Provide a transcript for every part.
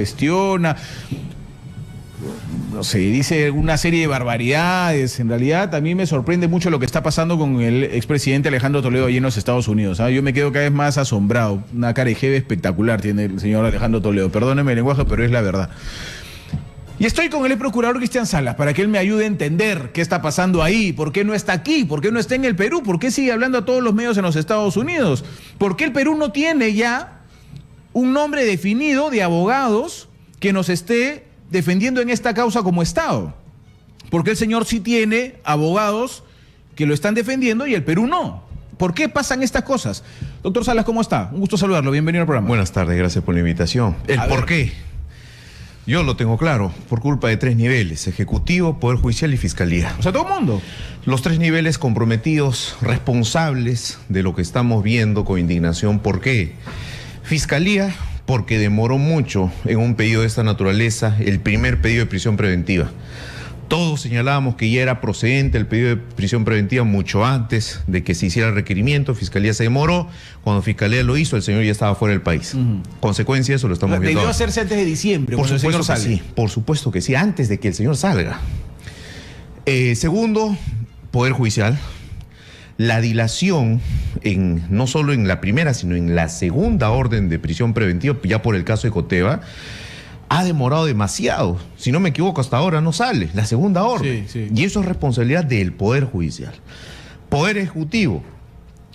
cuestiona, no sé, dice una serie de barbaridades. En realidad, a mí me sorprende mucho lo que está pasando con el expresidente Alejandro Toledo allí en los Estados Unidos. Yo me quedo cada vez más asombrado. Una carejeve espectacular tiene el señor Alejandro Toledo. Perdóneme el lenguaje, pero es la verdad. Y estoy con el procurador Cristian Salas para que él me ayude a entender qué está pasando ahí, por qué no está aquí, por qué no está en el Perú, por qué sigue hablando a todos los medios en los Estados Unidos, por qué el Perú no tiene ya un nombre definido de abogados que nos esté defendiendo en esta causa como Estado. Porque el señor sí tiene abogados que lo están defendiendo y el Perú no. ¿Por qué pasan estas cosas? Doctor Salas, ¿cómo está? Un gusto saludarlo, bienvenido al programa. Buenas tardes, gracias por la invitación. ¿El por qué? Yo lo tengo claro, por culpa de 3 niveles: Ejecutivo, Poder Judicial y Fiscalía. O sea, todo el mundo. Los 3 niveles comprometidos, responsables de lo que estamos viendo con indignación. ¿Por qué? Fiscalía, porque demoró mucho en un pedido de esta naturaleza, el primer pedido de prisión preventiva. Todos señalábamos que ya era procedente el pedido de prisión preventiva mucho antes de que se hiciera el requerimiento. Fiscalía se demoró. Cuando Fiscalía lo hizo, el señor ya estaba fuera del país. Consecuencia de eso lo estamos viendo Debió ahora. hacerse antes de diciembre. Por supuesto que sí, por supuesto que sí, antes de que el señor salga. Segundo, Poder Judicial. La dilación, no solo en la primera, sino en la segunda orden de prisión preventiva, ya por el caso de Coteva, ha demorado demasiado. Si no me equivoco, hasta ahora no sale la segunda orden. Sí. Y eso es responsabilidad del Poder Judicial. Poder Ejecutivo.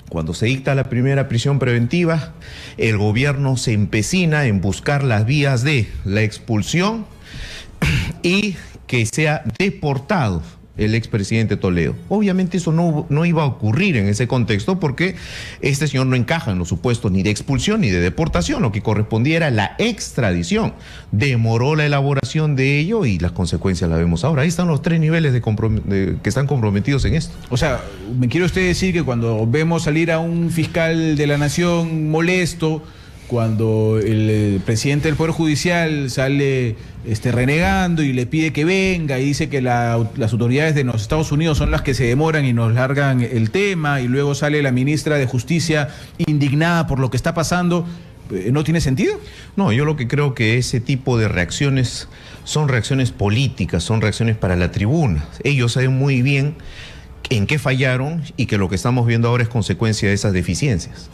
Cuando se dicta la primera prisión preventiva, el gobierno se empecina en buscar las vías de la expulsión y que sea deportado el expresidente Toledo. Obviamente eso no iba a ocurrir en ese contexto porque este señor no encaja en los supuestos ni de expulsión ni de deportación. Lo que correspondía era la extradición. Demoró la elaboración de ello y las consecuencias las vemos ahora. Ahí están los 3 niveles que están comprometidos en esto. O sea, ¿me quiere usted decir que cuando vemos salir a un fiscal de la nación molesto, cuando el presidente del Poder Judicial sale renegando y le pide que venga y dice que las autoridades de los Estados Unidos son las que se demoran y nos largan el tema, y luego sale la ministra de Justicia indignada por lo que está pasando, ¿no tiene sentido? No, yo lo que creo que ese tipo de reacciones son reacciones políticas, son reacciones para la tribuna. Ellos saben muy bien en qué fallaron y que lo que estamos viendo ahora es consecuencia de esas deficiencias.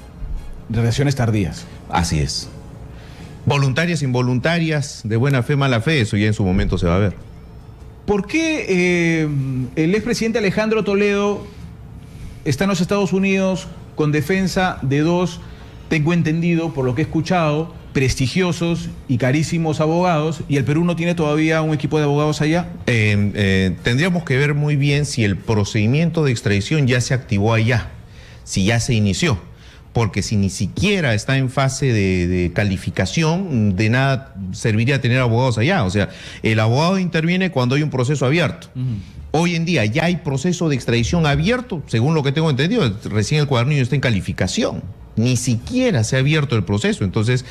Relaciones tardías. Así es. Voluntarias, involuntarias, de buena fe, mala fe, eso ya en su momento se va a ver. ¿Por qué el expresidente Alejandro Toledo está en los Estados Unidos con defensa de 2, tengo entendido, por lo que he escuchado, prestigiosos y carísimos abogados, y el Perú no tiene todavía un equipo de abogados allá? Tendríamos que ver muy bien si el procedimiento de extradición ya se activó allá, si ya se inició. Porque si ni siquiera está en fase de calificación, de nada serviría tener abogados allá. O sea, el abogado interviene cuando hay un proceso abierto. Hoy en día ya hay proceso de extradición abierto, según lo que tengo entendido. Recién el cuadernillo está en calificación. Ni siquiera se ha abierto el proceso. Entonces,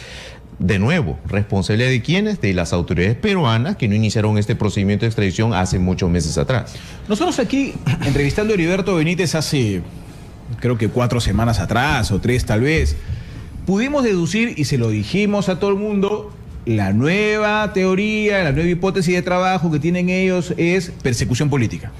de nuevo, ¿responsabilidad de quiénes? De las autoridades peruanas que no iniciaron este procedimiento de extradición hace muchos meses atrás. Nosotros aquí, entrevistando a Heriberto Benítez hace, creo que 4 semanas atrás, o 3 tal vez, pudimos deducir, y se lo dijimos a todo el mundo, la nueva teoría, la nueva hipótesis de trabajo que tienen ellos es persecución política.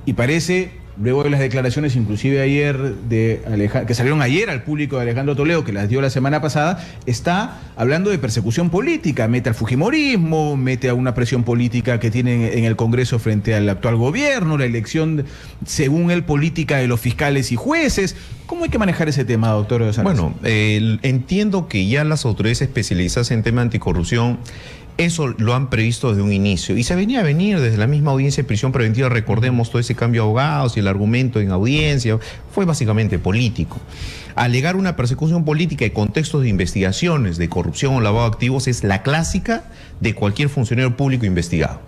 Y parece, luego de las declaraciones inclusive ayer que salieron ayer al público de Alejandro Toledo, que las dio la semana pasada, está hablando de persecución política. Mete al fujimorismo, mete a una presión política que tienen en el Congreso frente al actual gobierno, la elección, según él, política de los fiscales y jueces. ¿Cómo hay que manejar ese tema, doctor Salas? Bueno, entiendo que ya las autoridades especializadas en tema anticorrupción eso lo han previsto desde un inicio y se venía a venir desde la misma audiencia de prisión preventiva. Recordemos todo ese cambio de abogados y el argumento en audiencia fue básicamente político. Alegar una persecución política en contextos de investigaciones de corrupción o lavado de activos es la clásica de cualquier funcionario público investigado.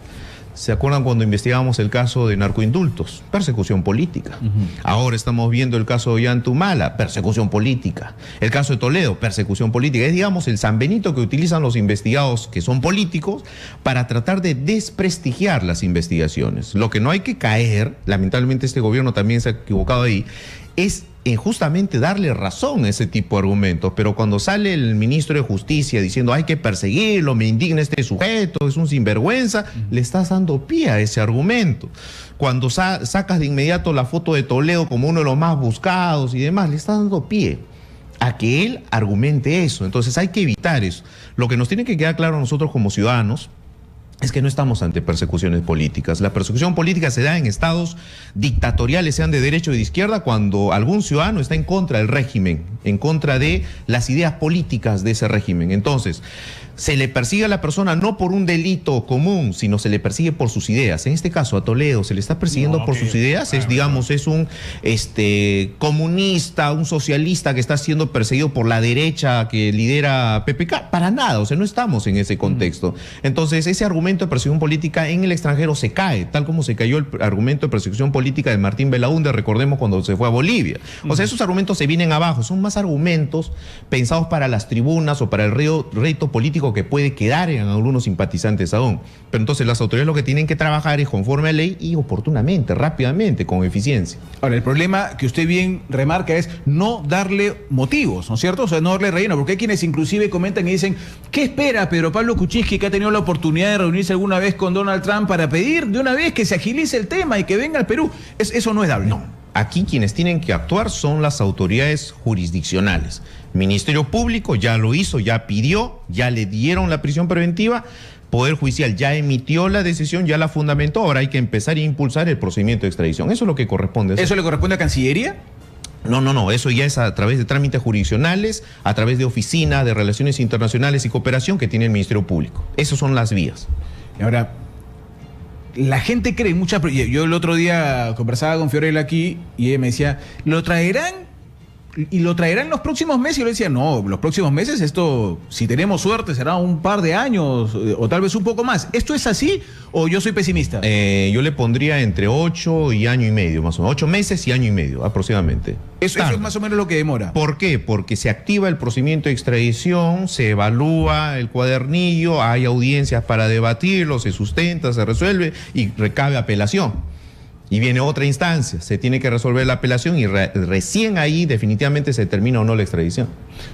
¿Se acuerdan cuando investigamos el caso de narcoindultos? Persecución política. Ahora estamos viendo el caso de Ollantumala, persecución política. El caso de Toledo, persecución política. Es, digamos, el San Benito que utilizan los investigados que son políticos para tratar de desprestigiar las investigaciones. Lo que no hay que caer, lamentablemente este gobierno también se ha equivocado ahí, es en justamente darle razón a ese tipo de argumentos, pero cuando sale el ministro de Justicia diciendo hay que perseguirlo, me indigna este sujeto, es un sinvergüenza, le estás dando pie a ese argumento. Cuando sacas de inmediato la foto de Toledo como uno de los más buscados y demás, le estás dando pie a que él argumente eso. Entonces hay que evitar eso. Lo que nos tiene que quedar claro a nosotros como ciudadanos es que no estamos ante persecuciones políticas. La persecución política se da en estados dictatoriales, sean de derecha o de izquierda, cuando algún ciudadano está en contra del régimen, en contra de las ideas políticas de ese régimen. Entonces, se le persigue a la persona no por un delito común, sino se le persigue por sus ideas. En este caso, a Toledo se le está persiguiendo por sus ideas. Es, digamos, es un comunista, un socialista que está siendo perseguido por la derecha que lidera PPK. Para nada, o sea, no estamos en ese contexto. Entonces, ese argumento de persecución política en el extranjero se cae, tal como se cayó el argumento de persecución política de Martín Belaúnde, recordemos cuando se fue a Bolivia. O sea, esos argumentos se vienen abajo, son más argumentos pensados para las tribunas o para el reto político que puede quedar en algunos simpatizantes aún. Pero entonces las autoridades lo que tienen que trabajar es conforme a ley y oportunamente, rápidamente, con eficiencia. Ahora, el problema que usted bien remarca es no darle motivos, ¿no es cierto? O sea, no darle relleno, porque hay quienes inclusive comentan y dicen, ¿qué espera Pedro Pablo Kuczynski, que ha tenido la oportunidad de reunirse alguna vez con Donald Trump para pedir de una vez que se agilice el tema y que venga al Perú? Eso no es dable. No. Aquí quienes tienen que actuar son las autoridades jurisdiccionales. Ministerio Público ya lo hizo, ya pidió, ya le dieron la prisión preventiva. Poder Judicial ya emitió la decisión, ya la fundamentó. Ahora hay que empezar a impulsar el procedimiento de extradición. Eso es lo que corresponde. ¿Eso le corresponde a Cancillería? No, eso ya es a través de trámites jurisdiccionales, a través de oficina de Relaciones Internacionales y Cooperación que tiene el Ministerio Público. Esas son las vías. Y ahora, la gente cree yo el otro día conversaba con Fiorella aquí y ella me decía, ¿lo traerán? Y lo traerán los próximos meses. Y yo le decía, no, los próximos meses esto, si tenemos suerte, será un par de años o tal vez un poco más. ¿Esto es así o yo soy pesimista? Yo le pondría entre 8 y año y medio, más o menos. 8 meses y año y medio, aproximadamente. Eso es más o menos lo que demora. ¿Por qué? Porque se activa el procedimiento de extradición, se evalúa el cuadernillo, hay audiencias para debatirlo, se sustenta, se resuelve y recabe apelación. Y viene otra instancia, se tiene que resolver la apelación y recién ahí definitivamente se termina o no la extradición.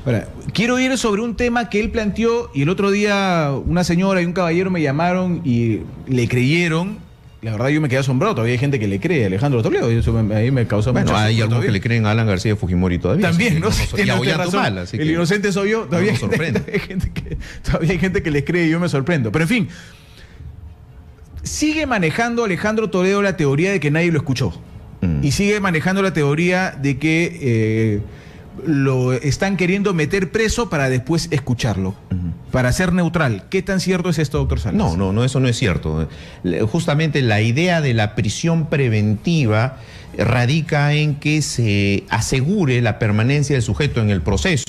Ahora, quiero ir sobre un tema que él planteó y el otro día una señora y un caballero me llamaron y le creyeron. La verdad yo me quedé asombrado, todavía hay gente que le cree a Alejandro Toledo y eso ahí me causa mucho. Bueno, hay algunos que le creen a Alan García Fujimori todavía. También, ¿no? Tiene razón. Mal, así el inocente soy yo, todavía, no sorprende. Todavía hay gente que les cree y yo me sorprendo. Pero en fin, sigue manejando Alejandro Toledo la teoría de que nadie lo escuchó. Y sigue manejando la teoría de que lo están queriendo meter preso para después escucharlo, para ser neutral. ¿Qué tan cierto es esto, doctor Salas? No, eso no es cierto. Justamente la idea de la prisión preventiva radica en que se asegure la permanencia del sujeto en el proceso.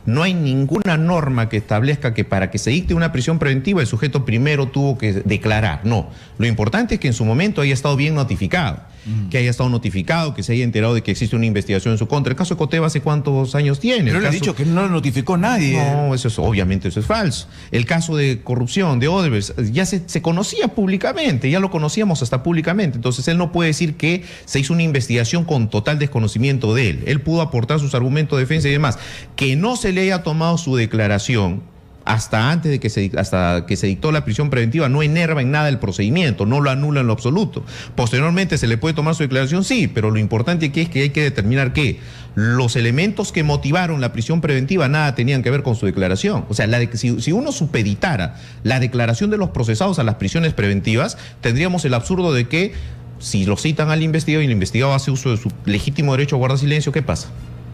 No hay ninguna norma que establezca que para que se dicte una prisión preventiva el sujeto primero tuvo que declarar. No, lo importante es que en su momento haya estado bien notificado, que haya estado notificado, que se haya enterado de que existe una investigación en su contra. El caso de Coteva, ¿hace cuántos años tiene? Pero le ha dicho que no lo notificó nadie. No, obviamente eso es falso. El caso de corrupción de Odebrecht ya se conocía públicamente, ya lo conocíamos hasta públicamente. Entonces él no puede decir que se hizo una investigación con total desconocimiento de él. Él pudo aportar sus argumentos de defensa y demás. Que no se le haya tomado su declaración hasta que se dictó la prisión preventiva no enerva en nada el procedimiento, no lo anula en lo absoluto. Posteriormente se le puede tomar su declaración, sí, pero lo importante aquí es que hay que determinar que los elementos que motivaron la prisión preventiva nada tenían que ver con su declaración. O sea, si uno supeditara la declaración de los procesados a las prisiones preventivas, tendríamos el absurdo de que si lo citan al investigado y el investigado hace uso de su legítimo derecho a guardar silencio, ¿qué pasa?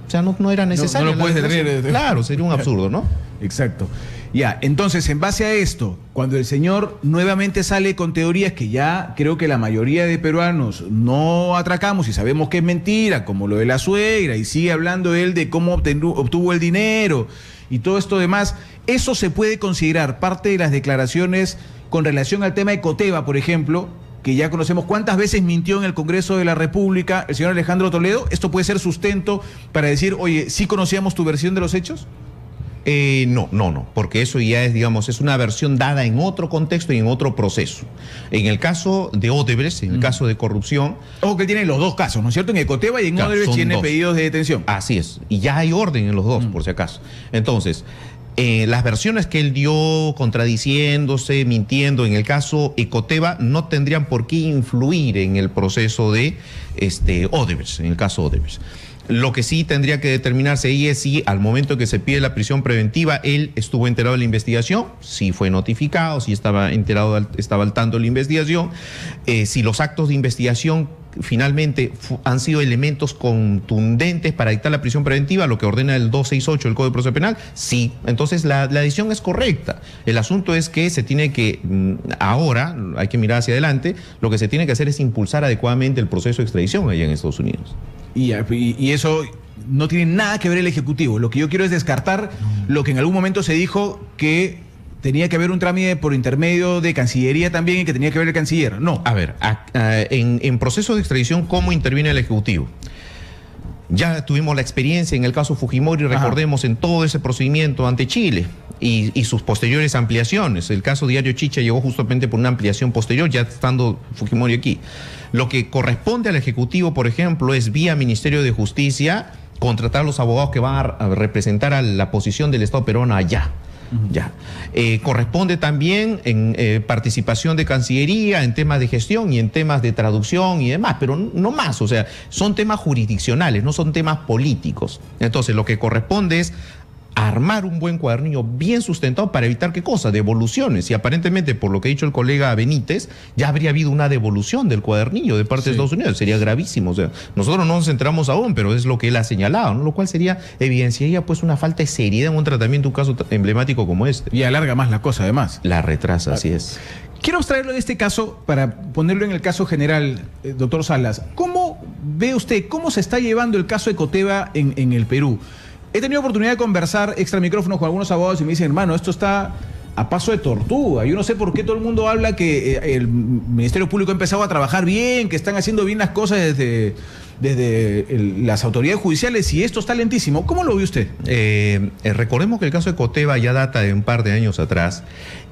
O sea, no era necesario. No lo puedes detener. Claro, sería un absurdo, ¿no? Exacto. Ya, entonces, en base a esto, cuando el señor nuevamente sale con teorías que ya creo que la mayoría de peruanos no atracamos y sabemos que es mentira, como lo de la suegra, y sigue hablando él de cómo obtuvo el dinero y todo esto demás, ¿eso se puede considerar parte de las declaraciones con relación al tema de Coteva, por ejemplo, que ya conocemos cuántas veces mintió en el Congreso de la República el señor Alejandro Toledo? ¿Esto puede ser sustento para decir, oye, sí conocíamos tu versión de los hechos? No, porque eso ya es, digamos, es una versión dada en otro contexto y en otro proceso. En el caso de Odebrecht, en el caso de corrupción... Ojo que él tiene los dos casos, ¿no es cierto? En Ecoteva y en Odebrecht tiene pedidos de detención. Así es, y ya hay orden en los dos, por si acaso. Entonces, las versiones que él dio, contradiciéndose, mintiendo, en el caso Ecoteva, no tendrían por qué influir en el proceso de Odebrecht, en el caso Odebrecht. Lo que sí tendría que determinarse ahí es si al momento que se pide la prisión preventiva, él estuvo enterado de la investigación, si fue notificado, si estaba enterado, estaba al tanto de la investigación, si los actos de investigación finalmente han sido elementos contundentes para dictar la prisión preventiva, lo que ordena el 268 del Código de Proceso Penal, sí. Entonces la decisión es correcta. El asunto es que se tiene que, ahora, hay que mirar hacia adelante, lo que se tiene que hacer es impulsar adecuadamente el proceso de extradición allá en Estados Unidos. Y eso no tiene nada que ver el Ejecutivo. Lo que yo quiero es descartar lo que en algún momento se dijo que tenía que haber un trámite por intermedio de Cancillería también y que tenía que ver el canciller. No. A ver, en proceso de extradición, ¿cómo interviene el Ejecutivo? Ya tuvimos la experiencia en el caso Fujimori, recordemos, en todo ese procedimiento ante Chile y sus posteriores ampliaciones. El caso Diario Chicha llegó justamente por una ampliación posterior, ya estando Fujimori aquí. Lo que corresponde al Ejecutivo, por ejemplo, es vía Ministerio de Justicia contratar a los abogados que van a representar a la posición del Estado peruano allá. Ya. Corresponde también en participación de Cancillería en temas de gestión y en temas de traducción y demás, pero no más, o sea, son temas jurisdiccionales, no son temas políticos. Entonces, lo que corresponde es armar un buen cuadernillo bien sustentado para evitar ¿qué cosa? Devoluciones. Y aparentemente, por lo que ha dicho el colega Benítez, ya habría habido una devolución del cuadernillo de parte de Estados Unidos. Sería gravísimo. O sea, nosotros no nos enteramos aún, pero es lo que él ha señalado, ¿no? Lo cual evidenciaría pues una falta de seriedad en un tratamiento, un caso emblemático como este. Y alarga más la cosa, además. La retrasa, así es. Quiero abstraerlo de este caso para ponerlo en el caso general, doctor Salas. ¿Cómo ve usted, cómo se está llevando el caso Ecoteva en el Perú? He tenido oportunidad de conversar extra micrófonos con algunos abogados y me dicen, hermano, esto está a paso de tortuga. Yo no sé por qué todo el mundo habla que el Ministerio Público ha empezado a trabajar bien, que están haciendo bien las cosas desde las autoridades judiciales y esto está lentísimo. ¿Cómo lo ve usted? Recordemos que el caso de Ecoteva ya data de un par de años atrás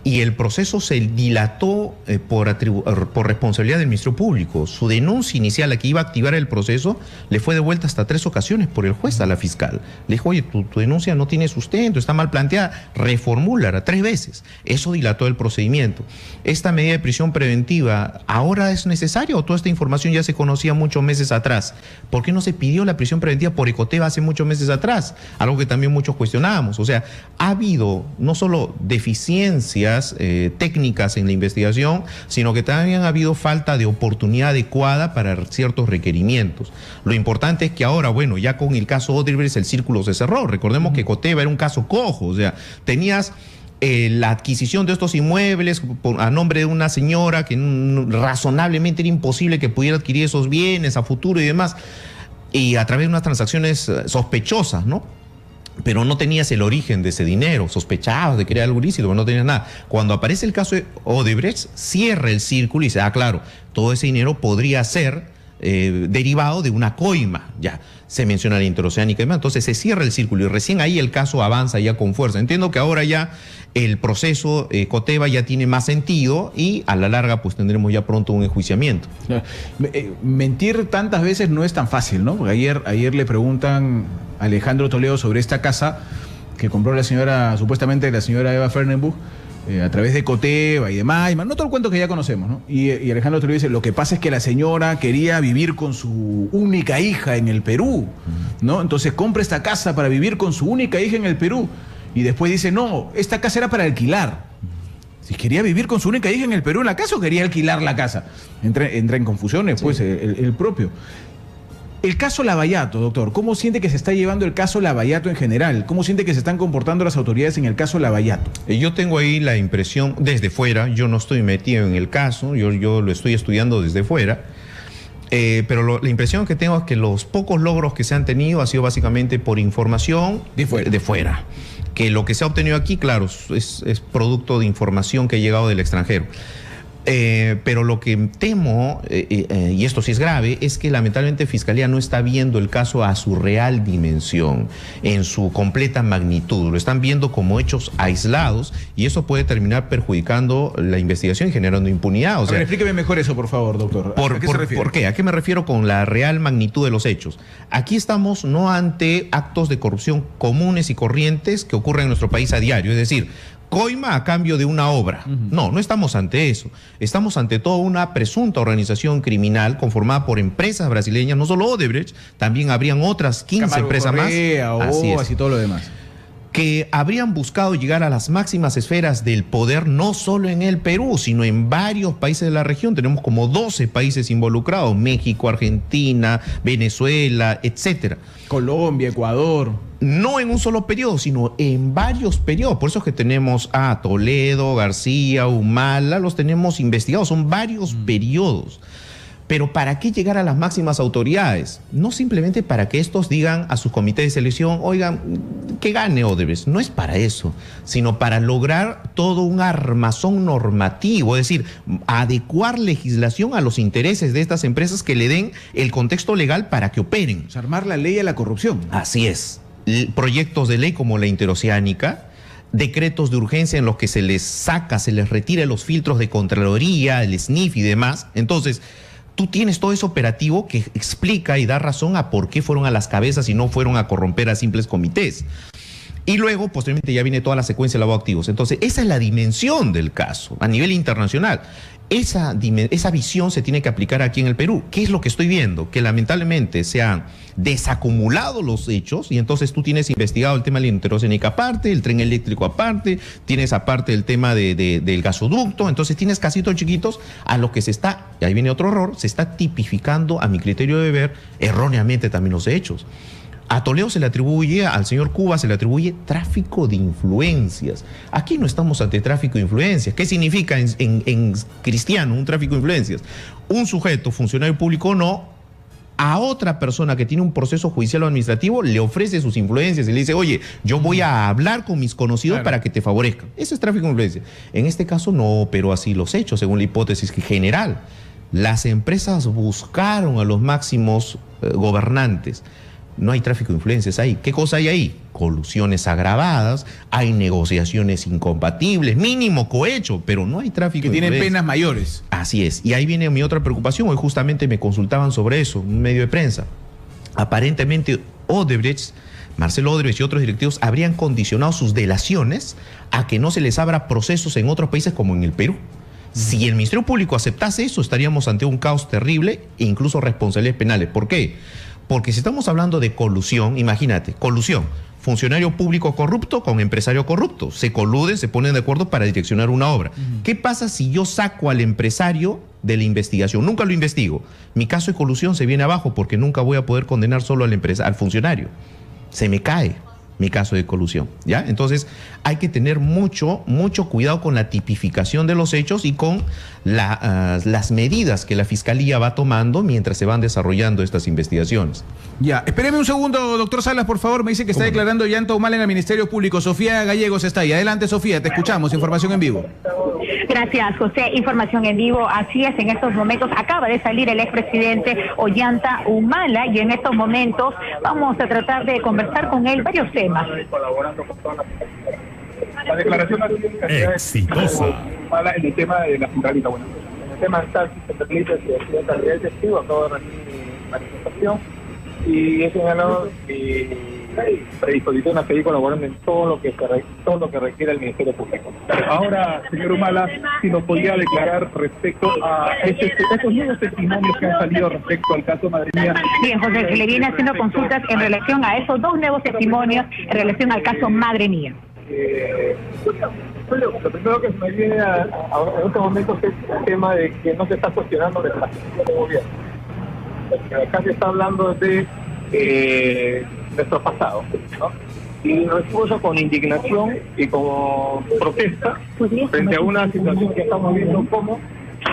y el proceso se dilató por responsabilidad del Ministerio Público. Su denuncia inicial, la que iba a activar el proceso, le fue devuelta hasta 3 ocasiones por el juez a la fiscal. Le dijo, oye, tu denuncia no tiene sustento, está mal planteada, reformúlala 3 veces. Eso dilató el procedimiento. ¿Esta medida de prisión preventiva ahora es necesaria o toda esta información ya se conocía muchos meses atrás? ¿Por qué no se pidió la prisión preventiva por Ecoteva hace muchos meses atrás? Algo que también muchos cuestionábamos. O sea, ha habido no solo deficiencias técnicas en la investigación, sino que también ha habido falta de oportunidad adecuada para ciertos requerimientos. Lo importante es que ahora, bueno, ya con el caso Odebrecht el círculo se cerró. Recordemos que Ecoteva era un caso cojo, o sea, tenías la adquisición de estos inmuebles a nombre de una señora que razonablemente era imposible que pudiera adquirir esos bienes a futuro y demás, y a través de unas transacciones sospechosas, ¿no? Pero no tenías el origen de ese dinero, sospechabas de que era algo ilícito, pero no tenías nada. Cuando aparece el caso de Odebrecht, cierra el círculo y dice, claro, todo ese dinero podría ser derivado de una coima, ya se menciona la interoceánica y demás, entonces se cierra el círculo y recién ahí el caso avanza ya con fuerza. Entiendo que ahora ya el proceso Ecoteva ya tiene más sentido y a la larga pues tendremos ya pronto un enjuiciamiento. Mentir tantas veces no es tan fácil, ¿no? Porque ayer le preguntan a Alejandro Toledo sobre esta casa que compró la señora, supuestamente la señora Eva Fernenbuch, a través de Ecoteva y demás, no todo el cuento que ya conocemos, ¿no? Y Alejandro Toledo dice, lo que pasa es que la señora quería vivir con su única hija en el Perú, ¿no? Entonces compra esta casa para vivir con su única hija en el Perú. Y después dice, no, esta casa era para alquilar. Si quería vivir con su única hija en el Perú en la casa o quería alquilar la casa. Entra en confusiones, pues, el propio. El caso Lavallato, doctor, ¿cómo siente que se está llevando el caso Lavallato en general? ¿Cómo siente que se están comportando las autoridades en el caso Lavallato? Yo tengo ahí la impresión, desde fuera, yo no estoy metido en el caso, yo lo estoy estudiando desde fuera, pero la impresión que tengo es que los pocos logros que se han tenido ha sido básicamente por información de fuera. Que lo que se ha obtenido aquí, claro, es producto de información que ha llegado del extranjero. Pero lo que temo, y esto sí es grave, es que lamentablemente Fiscalía no está viendo el caso a su real dimensión, en su completa magnitud. Lo están viendo como hechos aislados y eso puede terminar perjudicando la investigación y generando impunidad. O sea, explíqueme mejor eso, por favor, doctor. ¿Por qué? ¿A qué me refiero con la real magnitud de los hechos? Aquí estamos no ante actos de corrupción comunes y corrientes que ocurren en nuestro país a diario, es decir, coima a cambio de una obra. No estamos ante eso. Estamos ante toda una presunta organización criminal conformada por empresas brasileñas, no solo Odebrecht, también habrían otras 15 Camargo empresas Correa, más. Así es. y todo lo demás. Que habrían buscado llegar a las máximas esferas del poder, no solo en el Perú, sino en varios países de la región. Tenemos como 12 países involucrados: México, Argentina, Venezuela, etcétera. Colombia, Ecuador. No en un solo periodo, sino en varios periodos. Por eso es que tenemos a Toledo, García, Humala, los tenemos investigados, son varios periodos. Pero ¿para qué llegar a las máximas autoridades? No simplemente para que estos digan a su comité de selección, oigan, que gane Odebrecht. No es para eso, sino para lograr todo un armazón normativo, es decir, adecuar legislación a los intereses de estas empresas que le den el contexto legal para que operen. O sea, armar la ley a la corrupción. Así es. Proyectos de ley como la interoceánica, decretos de urgencia en los que se les retira los filtros de Contraloría, el SNIF y demás. Entonces, tú tienes todo ese operativo que explica y da razón a por qué fueron a las cabezas y no fueron a corromper a simples comités. Y luego, posteriormente, ya viene toda la secuencia de lavado de activos. Entonces, esa es la dimensión del caso a nivel internacional. Esa visión se tiene que aplicar aquí en el Perú. ¿Qué es lo que estoy viendo? Que lamentablemente se han desacumulado los hechos y entonces tú tienes investigado el tema de la interoceánica aparte, el tren eléctrico aparte, tienes aparte el tema del gasoducto, entonces tienes casitos chiquitos a lo que se está, y ahí viene otro error, se está tipificando, a mi criterio de ver, erróneamente también los hechos. A Toledo se le atribuye, al señor Cuba se le atribuye tráfico de influencias. Aquí no estamos ante tráfico de influencias. ¿Qué significa en cristiano un tráfico de influencias? Un sujeto, funcionario público o no, a otra persona que tiene un proceso judicial o administrativo le ofrece sus influencias y le dice, oye, yo voy a hablar con mis conocidos para que te favorezcan. Eso es tráfico de influencias. En este caso no operó así los hechos, según la hipótesis general. Las empresas buscaron a los máximos gobernantes. No hay tráfico de influencias ahí. ¿Qué cosa hay ahí? Colusiones agravadas, hay negociaciones incompatibles, mínimo cohecho, pero no hay tráfico de influencias. Que tienen penas mayores. Así es. Y ahí viene mi otra preocupación. Hoy justamente me consultaban sobre eso, un medio de prensa. Aparentemente Odebrecht, Marcelo Odebrecht y otros directivos habrían condicionado sus delaciones a que no se les abra procesos en otros países como en el Perú. Si el Ministerio Público aceptase eso, estaríamos ante un caos terrible e incluso responsabilidades penales. ¿Por qué? Porque si estamos hablando de colusión, imagínate, colusión, funcionario público corrupto con empresario corrupto, se coluden, se ponen de acuerdo para direccionar una obra. ¿Qué pasa si yo saco al empresario de la investigación? Nunca lo investigo. Mi caso de colusión se viene abajo porque nunca voy a poder condenar solo al funcionario. Se me cae mi caso de colusión, ¿ya? Entonces hay que tener mucho cuidado con la tipificación de los hechos y con las medidas que la Fiscalía va tomando mientras se van desarrollando estas investigaciones. Ya, espéreme un segundo, doctor Salas, por favor. Me dice que está declarando llanto humano en el Ministerio Público. Sofía Gallegos está ahí. Adelante, Sofía, te escuchamos. Información en vivo. Gracias, José. Información en vivo. Así es, en estos momentos acaba de salir el expresidente Ollanta Humala y en estos momentos vamos a tratar de conversar con él varios temas. La declaración exitosa en el tema de la centralita. Bueno, en el tema está si se permite que la calidad de testigo, acabo de recibir mi manifestación y he señalado que predisposición a seguir colaborando en todo lo que requiera el Ministerio Público. Ahora, señor Humala, si nos podría declarar respecto a esos nuevos testimonios que han salido respecto al caso Madre Mía. Bien, José, que le viene haciendo consultas en relación a esos dos nuevos testimonios en relación al caso Madre Mía. Lo primero que se me viene en este momento es el tema de que no se está cuestionando de la gestión del gobierno. Acá se está hablando de nuestro pasado, ¿no? Y recibo eso con indignación y como protesta frente a una situación que estamos viendo como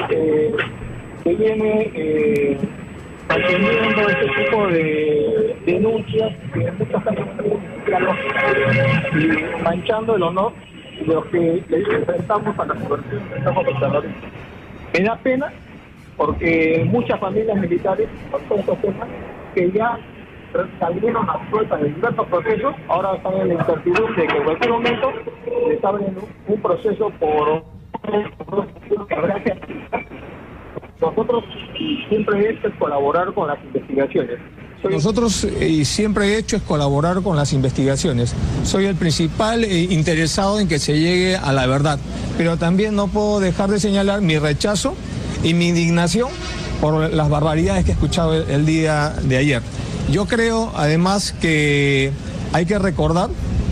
se viene manteniendo este tipo de denuncias que en muchos casos y manchando el honor de los que le enfrentamos a la conversión de los terroristas. Me da pena porque muchas familias militares, por todos estos temas, que ya salieron a suelta de diversos procesos, ahora están en la incertidumbre de que en cualquier momento les abren un proceso por que habrá que aplicar. Nosotros siempre es colaborar con las investigaciones. Nosotros siempre he hecho es colaborar con las investigaciones. Soy el principal interesado en que se llegue a la verdad, pero también no puedo dejar de señalar mi rechazo y mi indignación por las barbaridades que he escuchado el día de ayer. Yo creo además que hay que recordar,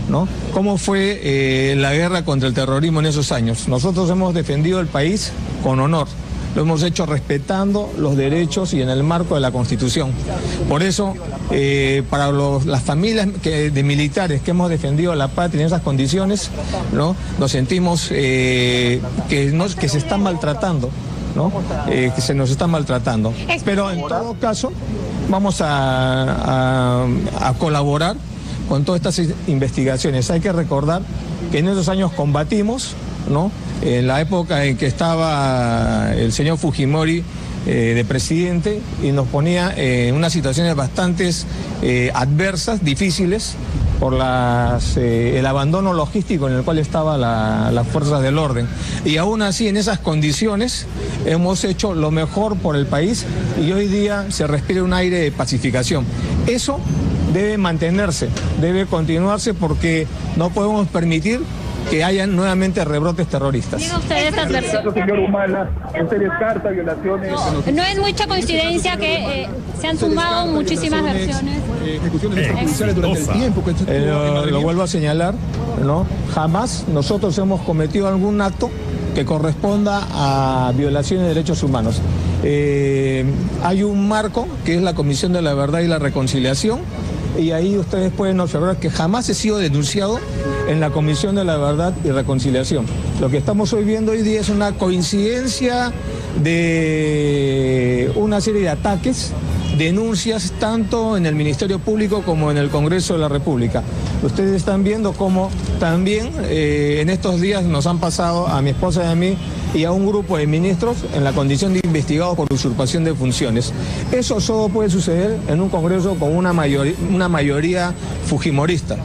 ¿no?, cómo fue la guerra contra el terrorismo en esos años. Nosotros hemos defendido el país con honor. Lo hemos hecho respetando los derechos y en el marco de la Constitución. Por eso, para las familias de militares que hemos defendido la patria en esas condiciones, ¿no?, nos sentimos que se están maltratando, ¿no?, que se nos están maltratando. Pero en todo caso, vamos a colaborar con todas estas investigaciones. Hay que recordar que en esos años combatimos, ¿no?, en la época en que estaba el señor Fujimori de presidente y nos ponía en unas situaciones bastante adversas, difíciles, por el abandono logístico en el cual estaban las fuerzas del orden. Y aún así, en esas condiciones, hemos hecho lo mejor por el país y hoy día se respira un aire de pacificación. Eso debe mantenerse, debe continuarse, porque no podemos permitir que hayan nuevamente rebrotes terroristas. Diga usted esta versión. Señor Humala, usted descarta violaciones. No es mucha coincidencia que se han sumado muchísimas versiones. Ejecuciones extrajudiciales durante el tiempo que lo vuelvo a señalar, ¿no? Jamás nosotros hemos cometido algún acto que corresponda a violaciones de derechos humanos. Hay un marco que es la Comisión de la Verdad y la Reconciliación, y ahí ustedes pueden observar que jamás he sido denunciado en la Comisión de la Verdad y Reconciliación. Lo que estamos hoy viendo hoy día es una coincidencia de una serie de ataques, denuncias tanto en el Ministerio Público como en el Congreso de la República. Ustedes están viendo cómo también en estos días nos han pasado a mi esposa y a mí y a un grupo de ministros en la condición de investigados por usurpación de funciones. Eso solo puede suceder en un Congreso con una mayoría fujimorista,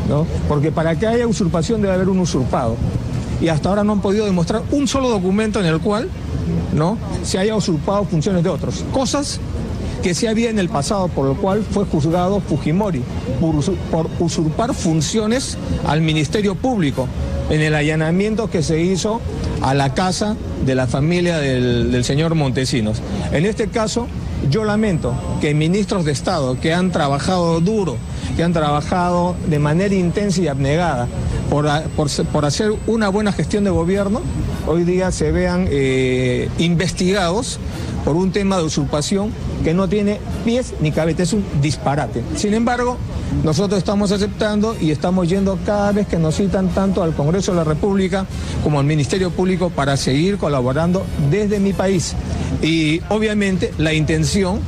¿no? Porque para que haya usurpación debe haber un usurpado. Y hasta ahora no han podido demostrar un solo documento en el cual, ¿no?, se haya usurpado funciones de otros. Cosas que sí había en el pasado, por lo cual fue juzgado Fujimori por usurpar funciones al Ministerio Público en el allanamiento que se hizo a la casa de la familia del señor Montesinos. En este caso, yo lamento que ministros de Estado que han trabajado duro, que han trabajado de manera intensa y abnegada por hacer una buena gestión de gobierno, hoy día se vean investigados por un tema de usurpación que no tiene pies ni cabeza, es un disparate. Sin embargo, nosotros estamos aceptando y estamos yendo cada vez que nos citan tanto al Congreso de la República como al Ministerio Público para seguir colaborando desde mi país. Y obviamente la intención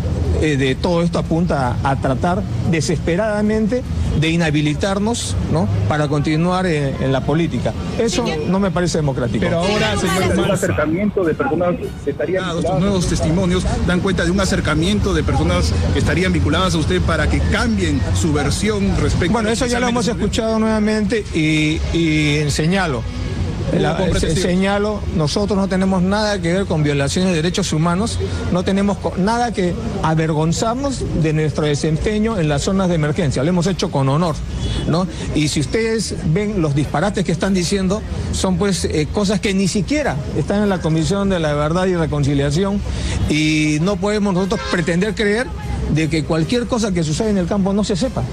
de todo esto apunta a tratar desesperadamente de inhabilitarnos, ¿no?, para continuar en la política. Eso no me parece democrático. Pero ahora, señor, un acercamiento de personas que estarían estos nuevos testimonios dan cuenta de un acercamiento de personas que estarían vinculadas a usted para que cambien su versión respecto. Bueno, eso ya lo hemos escuchado nuevamente y señalo. Señalo, nosotros no tenemos nada que ver con violaciones de derechos humanos, no tenemos nada que avergonzarnos de nuestro desempeño en las zonas de emergencia, lo hemos hecho con honor, ¿no? Y si ustedes ven los disparates que están diciendo, son pues cosas que ni siquiera están en la Comisión de la Verdad y Reconciliación, y no podemos nosotros pretender creer de que cualquier cosa que sucede en el campo no se sepa,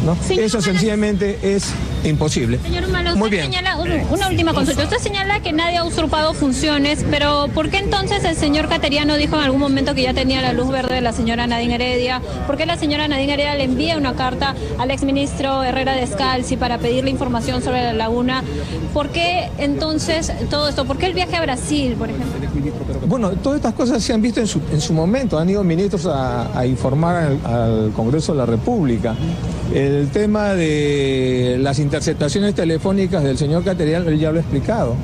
¿no? Eso sencillamente es imposible. Señor Humala, usted señala, una última consulta, usted señala que nadie ha usurpado funciones, pero ¿por qué entonces el señor Cateriano dijo en algún momento que ya tenía la luz verde de la señora Nadine Heredia? ¿Por qué la señora Nadine Heredia le envía una carta al exministro Herrera Descalzi para pedirle información sobre la laguna? ¿Por qué entonces todo esto? ¿Por qué el viaje a Brasil, por ejemplo? Bueno, todas estas cosas se han visto en su momento, han ido ministros a informar al Congreso de la República. El tema de las interceptaciones telefónicas del señor Cateriano, él ya lo ha explicado.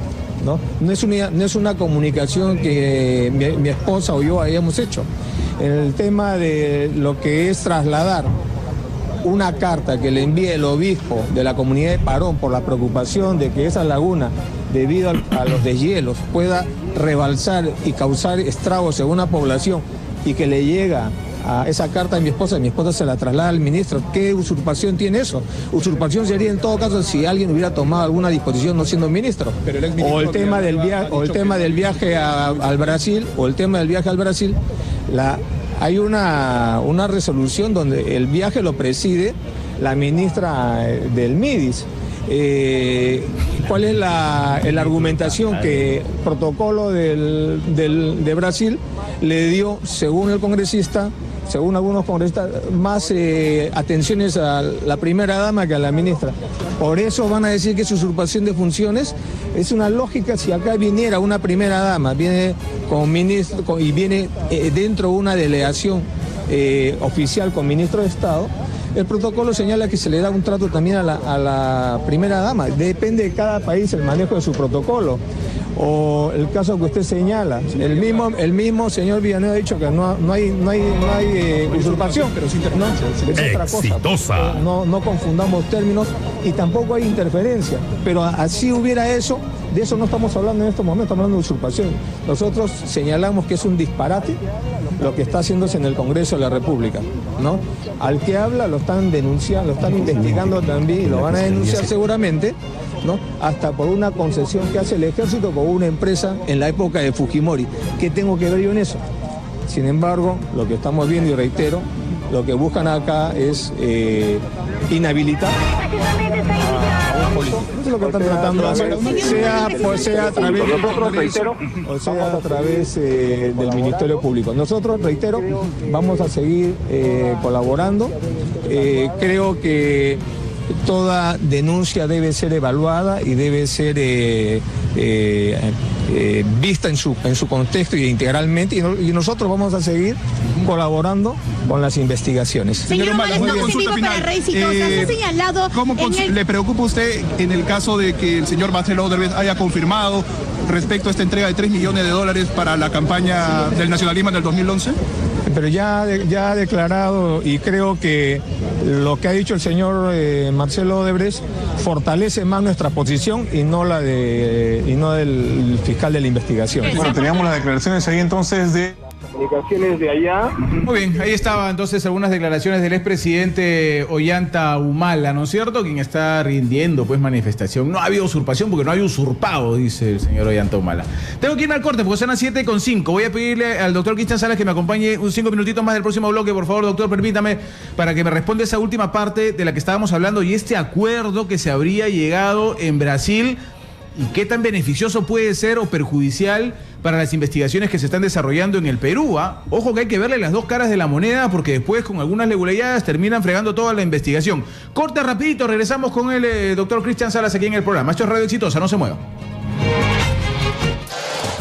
¿no? No es una comunicación que mi esposa o yo hayamos hecho. En el tema de lo que es trasladar una carta que le envíe el obispo de la comunidad de Parón por la preocupación de que esa laguna, debido a los deshielos, pueda rebalsar y causar estragos en una población, y que le llega a esa carta de mi esposa se la traslada al ministro. ¿Qué usurpación tiene eso? Usurpación sería en todo caso si alguien hubiera tomado alguna disposición no siendo ministro. O el tema del viaje al Brasil, hay una resolución donde el viaje lo preside la ministra del MIDIS. ¿Cuál es la argumentación? Que el protocolo de Brasil le dio, según algunos congresistas, más atenciones a la primera dama que a la ministra. Por eso van a decir que es usurpación de funciones. Es una lógica. Si acá viniera una primera dama, viene con ministro y viene dentro de una delegación oficial con ministro de Estado, el protocolo señala que se le da un trato también a la primera dama. Depende de cada país el manejo de su protocolo. O el caso que usted señala, el mismo señor Villanueva ha dicho que no hay usurpación, pero es otra cosa. No confundamos términos, y tampoco hay interferencia. Pero así hubiera eso, de eso no estamos hablando en estos momentos, estamos hablando de usurpación. Nosotros señalamos que es un disparate lo que está haciéndose en el Congreso de la República, ¿no? Al que habla lo están denunciando, lo están investigando también, y lo van a denunciar seguramente, ¿no? Hasta por una concesión que hace el ejército con una empresa en la época de Fujimori. ¿Qué tengo que ver yo en eso? Sin embargo, lo que estamos viendo, y reitero, lo que buscan acá es inhabilitar a un político. Eso es lo que están tratando de hacer, sea a través del Congreso o sea a través del Ministerio Público. Nosotros, reitero, vamos a seguir colaborando. Creo que toda denuncia debe ser evaluada y debe ser vista en su contexto y integralmente, y nosotros vamos a seguir colaborando con las investigaciones. Señor Humala, una consulta final. Se ha señalado ¿Cómo le preocupa a usted en el caso de que el señor Marcelo Odebrecht haya confirmado respecto a esta entrega de $3 millones para la campaña del nacionalismo en el 2011? Pero ya ha declarado, y creo que lo que ha dicho el señor Marcelo Odebrecht fortalece más nuestra posición y no del fiscal de la investigación. Bueno, teníamos las declaraciones ahí entonces de comunicaciones de allá. Muy bien, ahí estaba entonces algunas declaraciones del expresidente Ollanta Humala, ¿no es cierto? Quien está rindiendo pues manifestación. No ha habido usurpación porque no hay usurpado, dice el señor Ollanta Humala. Tengo que irme al corte porque son las 7:05. Voy a pedirle al doctor Cristian Salas que me acompañe un 5 minutitos más del próximo bloque. Por favor, doctor, permítame, para que me responda esa última parte de la que estábamos hablando y este acuerdo que se habría llegado en Brasil, y qué tan beneficioso puede ser o perjudicial para las investigaciones que se están desarrollando en el Perú. Ojo que hay que verle las dos caras de la moneda, porque después con algunas leguleyadas terminan fregando toda la investigación. Corta rapidito, regresamos con el doctor Cristian Salas aquí en el programa. Esto es Radio Exitosa, no se mueva.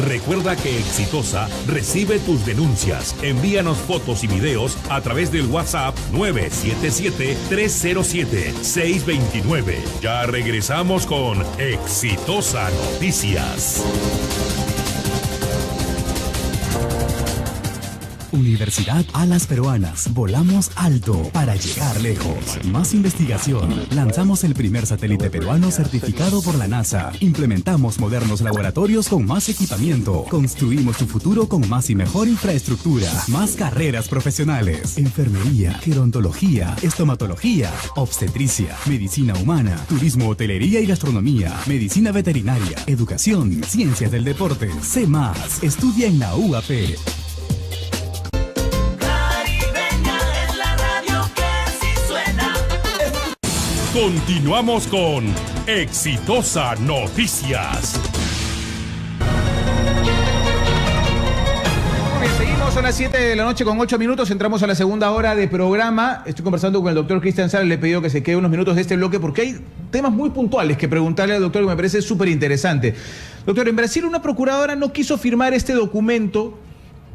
Recuerda que Exitosa recibe tus denuncias. Envíanos fotos y videos a través del WhatsApp 977-307-629. Ya regresamos con Exitosa Noticias. Universidad Alas Peruanas. Volamos alto para llegar lejos. Más investigación. Lanzamos el primer satélite peruano certificado por la NASA. Implementamos modernos laboratorios con más equipamiento. Construimos tu futuro con más y mejor infraestructura. Más carreras profesionales. Enfermería, gerontología, estomatología, obstetricia, medicina humana, turismo, hotelería y gastronomía, medicina veterinaria, educación, ciencias del deporte. Sé más. Estudia en la UAP. Continuamos con Exitosa Noticias. Bien, seguimos a las 7 de la noche con 8 minutos. Entramos a la segunda hora de programa. Estoy conversando con el doctor Cristian Salas. Le he pedido que se quede unos minutos de este bloque porque hay temas muy puntuales que preguntarle al doctor que me parece súper interesante. Doctor, en Brasil una procuradora no quiso firmar este documento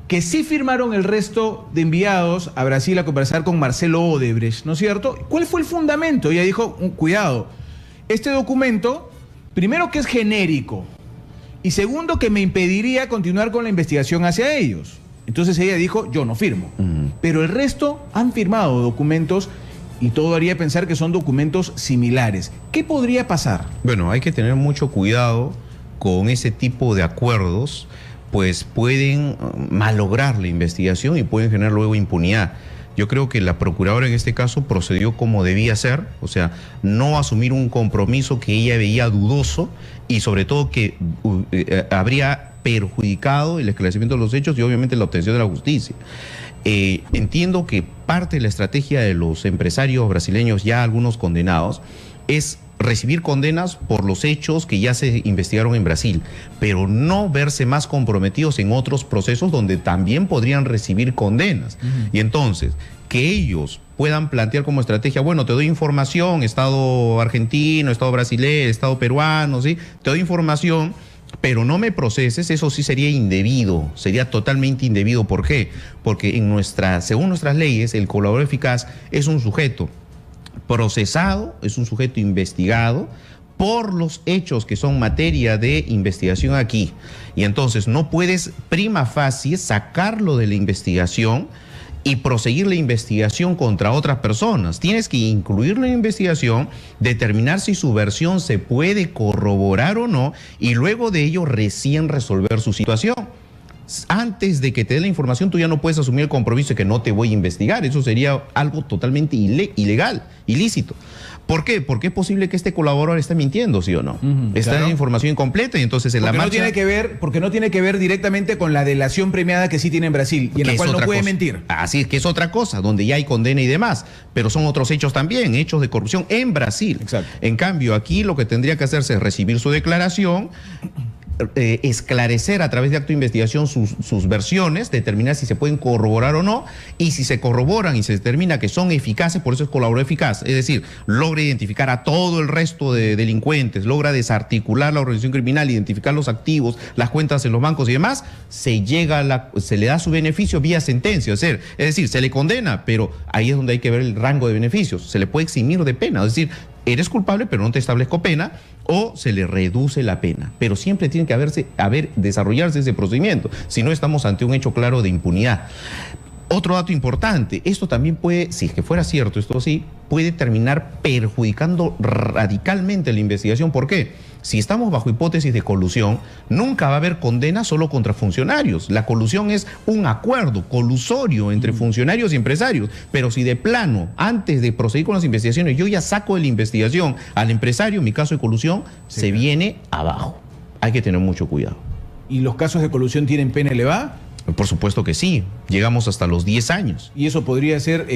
que sí firmaron el resto de enviados a Brasil a conversar con Marcelo Odebrecht, ¿no es cierto? ¿Cuál fue el fundamento? Ella dijo, cuidado, este documento, primero que es genérico, Y segundo, que me impediría continuar con la investigación hacia ellos. Entonces ella dijo, yo no firmo. Pero el resto han firmado documentos y todo haría pensar que son documentos similares. ¿Qué podría pasar? Bueno, hay que tener mucho cuidado con ese tipo de acuerdos, pues pueden malograr la investigación y pueden generar luego impunidad. Yo creo que la procuradora en este caso procedió como debía ser, o sea, no asumir un compromiso que ella veía dudoso y sobre todo que habría perjudicado el esclarecimiento de los hechos y obviamente la obtención de la justicia. Entiendo que parte de la estrategia de los empresarios brasileños, ya algunos condenados, es recibir condenas por los hechos que ya se investigaron en Brasil, pero no verse más comprometidos en otros procesos donde también podrían recibir condenas. Y entonces, que ellos puedan plantear como estrategia, bueno, te doy información, Estado argentino, Estado brasileño, Estado peruano, ¿sí? Te doy información, pero no me proceses, eso sí sería indebido, sería totalmente indebido. ¿Por qué? Porque según nuestras leyes, el colaborador eficaz es un sujeto procesado, es un sujeto investigado por los hechos que son materia de investigación aquí. Y entonces no puedes prima facie sacarlo de la investigación y proseguir la investigación contra otras personas. Tienes que incluirlo en la investigación, determinar si su versión se puede corroborar o no y luego de ello recién resolver su situación. Antes de que te dé la información, tú ya no puedes asumir el compromiso de que no te voy a investigar. Eso sería algo totalmente ilegal, ilícito. ¿Por qué? Porque es posible que este colaborador esté mintiendo, ¿sí o no? Está en información incompleta y entonces en la marcha... Porque no tiene que ver directamente con la delación premiada que sí tiene en Brasil y en la cual no puede mentir. Así es, que es otra cosa, donde ya hay condena y demás, pero son otros hechos también, hechos de corrupción en Brasil. Exacto. En cambio, aquí lo que tendría que hacerse es recibir su declaración, esclarecer a través de acto de investigación sus versiones, determinar si se pueden corroborar o no, y si se corroboran y se determina que son eficaces, por eso es colaborador eficaz, es decir, logra identificar a todo el resto de delincuentes, logra desarticular la organización criminal, identificar los activos, las cuentas en los bancos y demás, se le da su beneficio vía sentencia, es decir, se le condena, pero ahí es donde hay que ver el rango de beneficios, se le puede eximir de pena, es decir, eres culpable pero no te establezco pena, o se le reduce la pena, pero siempre tiene que desarrollarse ese procedimiento, si no estamos ante un hecho claro de impunidad. Otro dato importante, esto también puede, si es que fuera cierto, esto sí, puede terminar perjudicando radicalmente la investigación. ¿Por qué? Si estamos bajo hipótesis de colusión, nunca va a haber condena solo contra funcionarios. La colusión es un acuerdo colusorio entre funcionarios y empresarios. Pero si de plano, antes de proseguir con las investigaciones, yo ya saco de la investigación al empresario, mi caso de colusión, se viene abajo. Hay que tener mucho cuidado. ¿Y los casos de colusión tienen pena elevada? Por supuesto que sí, llegamos hasta los 10 años. ¿Y eso podría ser,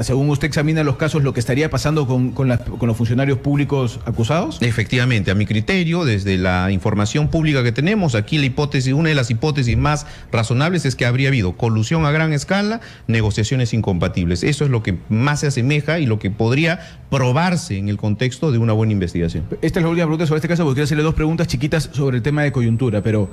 según usted examina los casos, lo que estaría pasando con los funcionarios públicos acusados? Efectivamente, a mi criterio, desde la información pública que tenemos, aquí la hipótesis, una de las hipótesis más razonables es que habría habido colusión a gran escala, negociaciones incompatibles. Eso es lo que más se asemeja y lo que podría probarse en el contexto de una buena investigación. Esta es la última pregunta sobre este caso, porque quiero hacerle dos preguntas chiquitas sobre el tema de coyuntura, pero...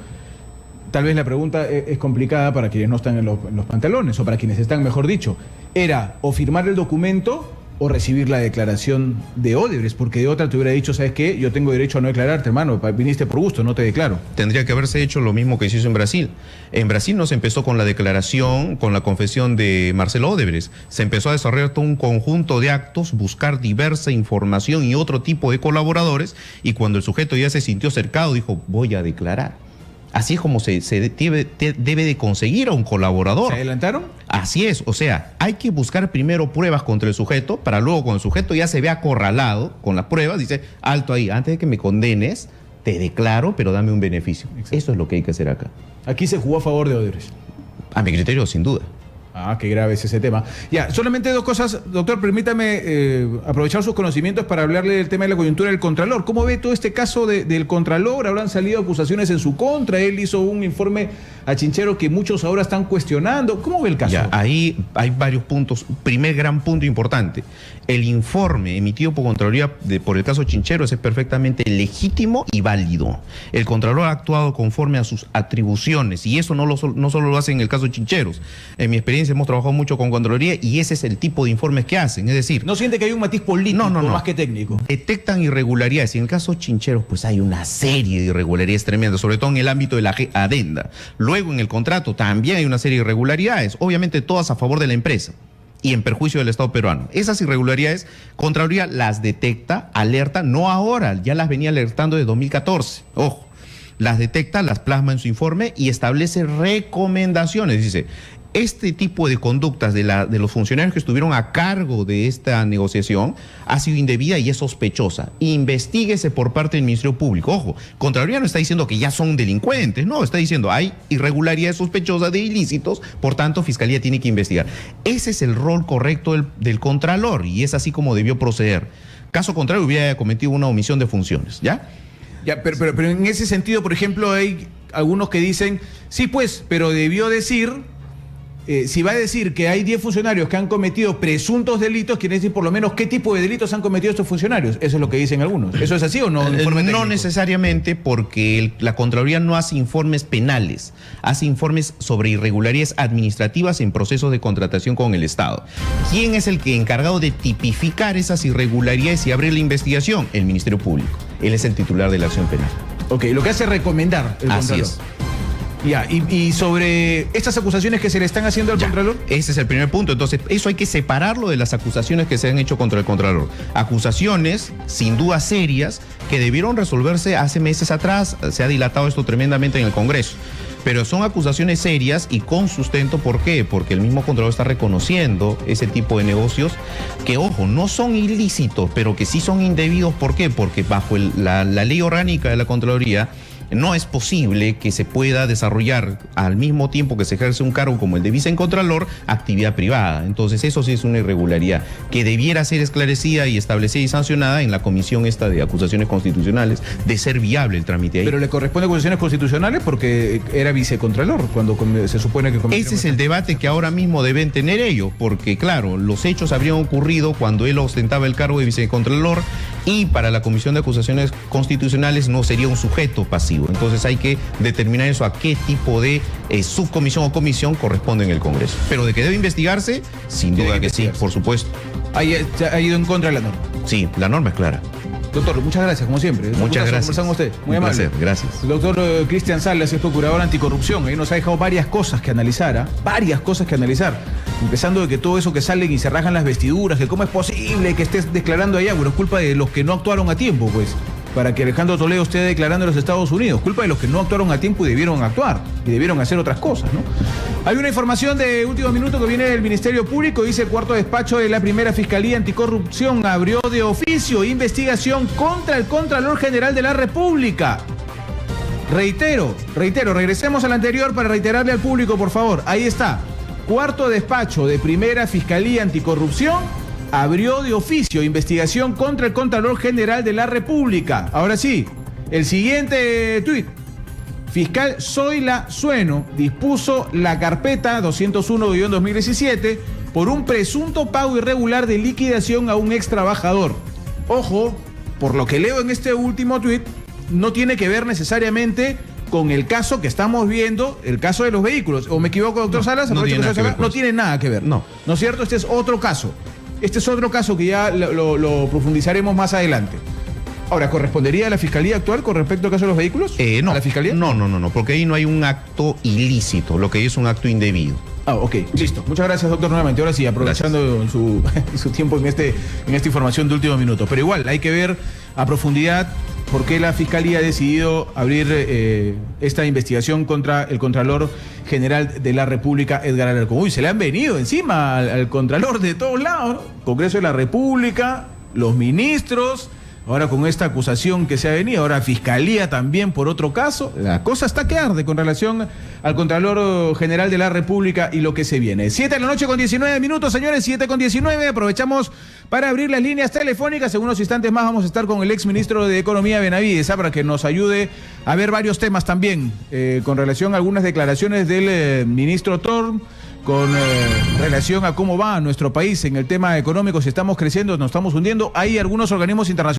Tal vez la pregunta es complicada para quienes no están en los pantalones, o para quienes están, mejor dicho. Era o firmar el documento o recibir la declaración de Odebrecht, porque de otra te hubiera dicho, ¿sabes qué? Yo tengo derecho a no declararte, hermano, viniste por gusto, no te declaro. Tendría que haberse hecho lo mismo que se hizo en Brasil. En Brasil no se empezó con la declaración, con la confesión de Marcelo Odebrecht. Se empezó a desarrollar todo un conjunto de actos, buscar diversa información y otro tipo de colaboradores, y cuando el sujeto ya se sintió cercado, dijo, voy a declarar. Así es como se debe de conseguir a un colaborador. ¿Se adelantaron? Así es, o sea, hay que buscar primero pruebas contra el sujeto, para luego cuando el sujeto ya se ve acorralado con las pruebas, dice, alto ahí, antes de que me condenes, te declaro, pero dame un beneficio. Exacto. Eso es lo que hay que hacer acá. Aquí se jugó a favor de Odebrecht. A mi criterio, sin duda. Ah, qué grave es ese tema. Ya, solamente dos cosas, doctor, permítame aprovechar sus conocimientos para hablarle del tema de la coyuntura del Contralor. ¿Cómo ve todo este caso del Contralor? Habrán salido acusaciones en su contra, él hizo un informe a Chinchero que muchos ahora están cuestionando. ¿Cómo ve el caso? Ya, ahí hay varios puntos. Primer gran punto importante. El informe emitido por Contraloría por el caso Chinchero es perfectamente legítimo y válido. El Contralor ha actuado conforme a sus atribuciones y eso no solo lo hace en el caso Chincheros. En mi experiencia hemos trabajado mucho con Contraloría y ese es el tipo de informes que hacen. Es decir, ¿no siente que hay un matiz político más que técnico? Detectan irregularidades y en el caso Chincheros pues hay una serie de irregularidades tremendas, sobre todo en el ámbito de la adenda. Luego en el contrato también hay una serie de irregularidades, obviamente todas a favor de la empresa y en perjuicio del Estado peruano. Esas irregularidades, Contraloría las detecta, alerta, no ahora, ya las venía alertando desde 2014, ojo, las detecta, las plasma en su informe y establece recomendaciones, dice, este tipo de conductas de los funcionarios que estuvieron a cargo de esta negociación ha sido indebida y es sospechosa. Investíguese por parte del Ministerio Público. Ojo, Contraloría no está diciendo que ya son delincuentes, no, está diciendo hay irregularidades sospechosas de ilícitos, por tanto, Fiscalía tiene que investigar. Ese es el rol correcto del Contralor y es así como debió proceder. Caso contrario, hubiera cometido una omisión de funciones, ¿ya? Ya, pero en ese sentido, por ejemplo, hay algunos que dicen, sí, pues, pero debió decir... si va a decir que hay 10 funcionarios que han cometido presuntos delitos, quiere decir por lo menos qué tipo de delitos han cometido estos funcionarios. Eso es lo que dicen algunos. ¿Eso es así o no? No necesariamente, porque la Contraloría no hace informes penales, hace informes sobre irregularidades administrativas en procesos de contratación con el Estado. ¿Quién es el que encargado de tipificar esas irregularidades y abrir la investigación? El Ministerio Público. Él es el titular de la acción penal. Ok, lo que hace es recomendar el Contralor. Así es. Ya, y sobre estas acusaciones que se le están haciendo al Contralor. Ese es el primer punto. Entonces, eso hay que separarlo de las acusaciones que se han hecho contra el Contralor. Acusaciones, sin duda serias, que debieron resolverse hace meses atrás. Se ha dilatado esto tremendamente en el Congreso. Pero son acusaciones serias y con sustento. ¿Por qué? Porque el mismo Contralor está reconociendo ese tipo de negocios que, ojo, no son ilícitos, pero que sí son indebidos. ¿Por qué? Porque bajo la ley orgánica de la Contraloría no es posible que se pueda desarrollar al mismo tiempo que se ejerce un cargo como el de vicecontralor, actividad privada. Entonces eso sí es una irregularidad que debiera ser esclarecida y establecida y sancionada en la comisión esta de acusaciones constitucionales, de ser viable el trámite ahí. Pero le corresponde acusaciones constitucionales porque era vicecontralor cuando se supone que... Ese es el debate que ahora mismo deben tener ellos, porque claro, los hechos habrían ocurrido cuando él ostentaba el cargo de vicecontralor y para la comisión de acusaciones constitucionales no sería un sujeto pasivo. Entonces hay que determinar eso a qué tipo de subcomisión o comisión corresponde en el Congreso. Pero de que debe investigarse, sin duda que sí, por supuesto. ¿Ha ido en contra de la norma? Sí, la norma es clara. Doctor, muchas gracias, como siempre. Muchas gracias. Conversamos con usted. Muy amable. Placer, gracias. El doctor Cristian Salas es procurador anticorrupción. Ahí nos ha dejado varias cosas que analizar, varias cosas que analizar. Empezando de que todo eso que salen y se rajan las vestiduras, que cómo es posible que estés declarando allá, bueno, es culpa de los que no actuaron a tiempo, pues. Para que Alejandro Toledo esté declarando en los Estados Unidos. Culpa de los que no actuaron a tiempo y debieron actuar. Y debieron hacer otras cosas, ¿no? Hay una información de último minuto que viene del Ministerio Público. Dice el cuarto despacho de la primera Fiscalía Anticorrupción abrió de oficio investigación contra el Contralor General de la República. Reitero, regresemos al anterior para reiterarle al público, por favor. Ahí está. Cuarto despacho de primera Fiscalía Anticorrupción abrió de oficio investigación contra el Contralor General de la República. Ahora sí, el siguiente tuit. Fiscal Zoila Sueno dispuso la carpeta 201-2017 por un presunto pago irregular de liquidación a un ex trabajador. Ojo, por lo que leo en este último tuit, no tiene que ver necesariamente con el caso que estamos viendo, el caso de los vehículos. ¿O me equivoco, doctor Salas? No tiene nada que ver. ¿No es cierto? Este es otro caso. Este es otro caso que ya lo profundizaremos más adelante. Ahora, ¿correspondería a la Fiscalía actuar con respecto al caso de los vehículos? No. ¿A la Fiscalía? No, porque ahí no hay un acto ilícito, lo que es un acto indebido. Ok, listo. Muchas gracias, doctor, nuevamente. Ahora sí, aprovechando su tiempo en esta información de último minuto. Pero igual, hay que ver a profundidad por qué la Fiscalía ha decidido abrir esta investigación contra el Contralor General de la República, Edgar Alarcón. Uy, se le han venido encima al Contralor de todos lados, ¿no? Congreso de la República, los ministros, ahora con esta acusación que se ha venido, ahora Fiscalía también por otro caso, la cosa está que arde con relación al Contralor General de la República y lo que se viene. 7:19 señores, 7:19, aprovechamos para abrir las líneas telefónicas. En unos instantes más vamos a estar con el exministro de Economía, Benavides, para que nos ayude a ver varios temas también, con relación a algunas declaraciones del ministro Torn, con relación a cómo va nuestro país en el tema económico, si estamos creciendo, nos estamos hundiendo. Hay algunos organismos internacionales